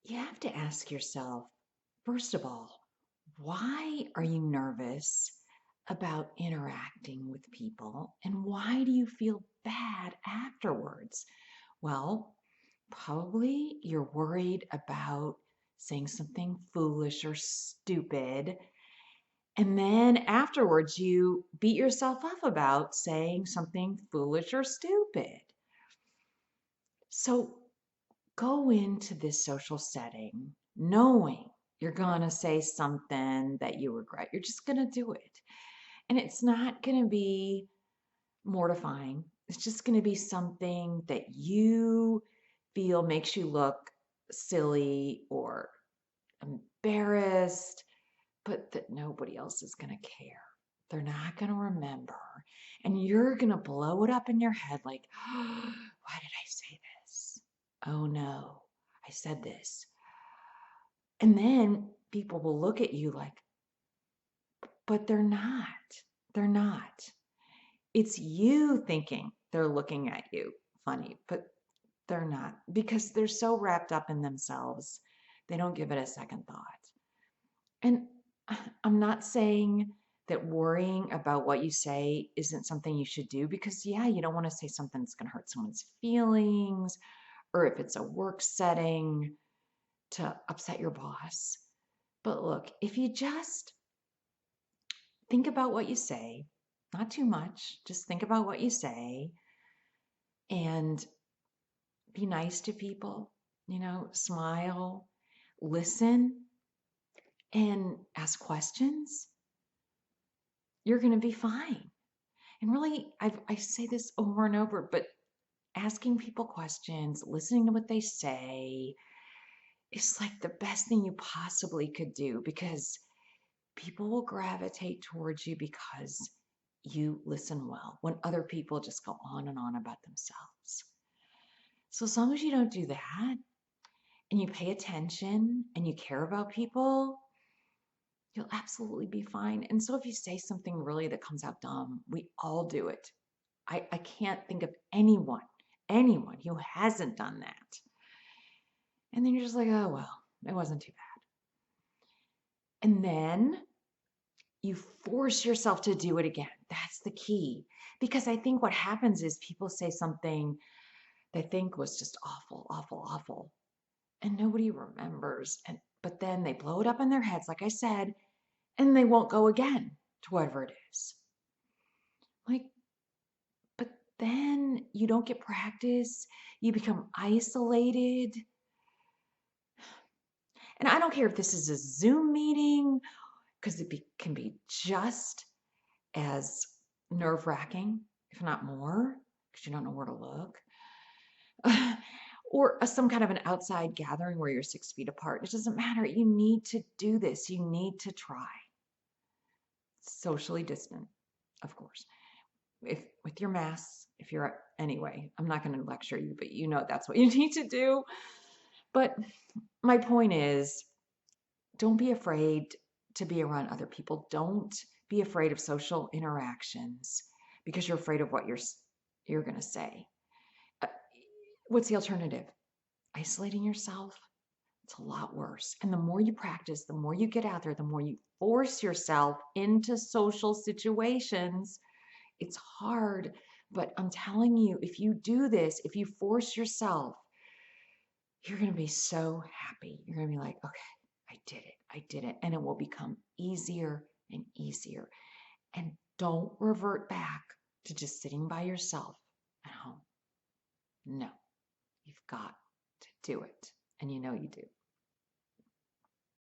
You have to ask yourself, first of all, why are you nervous about interacting with people? And why do you feel bad afterwards? Well, probably you're worried about saying something foolish or stupid. And then afterwards, you beat yourself up about saying something foolish or stupid. So go into this social setting knowing you're going to say something that you regret. You're just going to do it. And it's not going to be mortifying. It's just going to be something that you feel makes you look silly or embarrassed, but that nobody else is going to care. They're not going to remember. And you're going to blow it up in your head like, oh, why did I say this? Oh no, I said this. And then people will look at you like, but they're not. They're not. It's you thinking they're looking at you funny, but they're not because they're so wrapped up in themselves. They don't give it a second thought. And I'm not saying that worrying about what you say isn't something you should do because, yeah, you don't want to say something that's going to hurt someone's feelings or if it's a work setting to upset your boss. But look, if you just think about what you say, not too much, just think about what you say and be nice to people, smile, listen, and ask questions, you're going to be fine. And really, I say this over and over, but asking people questions, listening to what they say is like the best thing you possibly could do because people will gravitate towards you because you listen well when other people just go on and on about themselves. So as long as you don't do that and you pay attention and you care about people, you'll absolutely be fine. And so if you say something really that comes out dumb, we all do it. I can't think of anyone who hasn't done that. And then you're just like, oh, well, it wasn't too bad. And then you force yourself to do it again. That's the key. Because I think what happens is people say something they think was just awful, awful, awful, and nobody remembers. But then they blow it up in their heads, like I said, and they won't go again to whatever it is. Like, but then you don't get practice. You become isolated. And I don't care if this is a Zoom meeting, because can be just as nerve wracking, if not more, because you don't know where to look. Or some kind of an outside gathering where you're 6 feet apart. It doesn't matter. You need to do this. You need to try. Socially distant, of course. If with your masks, if you're anyway, I'm not going to lecture you, but that's what you need to do. But my point is, don't be afraid to be around other people. Don't be afraid of social interactions because you're afraid of what you're going to say. Uh, What's the alternative? Isolating yourself? It's a lot worse. And the more you practice, the more you get out there, the more you force yourself into social situations. It's hard, but I'm telling you, if you do this, if you force yourself, you're going to be so happy. You're going to be like, okay, I did it. I did it. And it will become easier and easier. And don't revert back to just sitting by yourself at home. No, you've got to do it. And you know you do.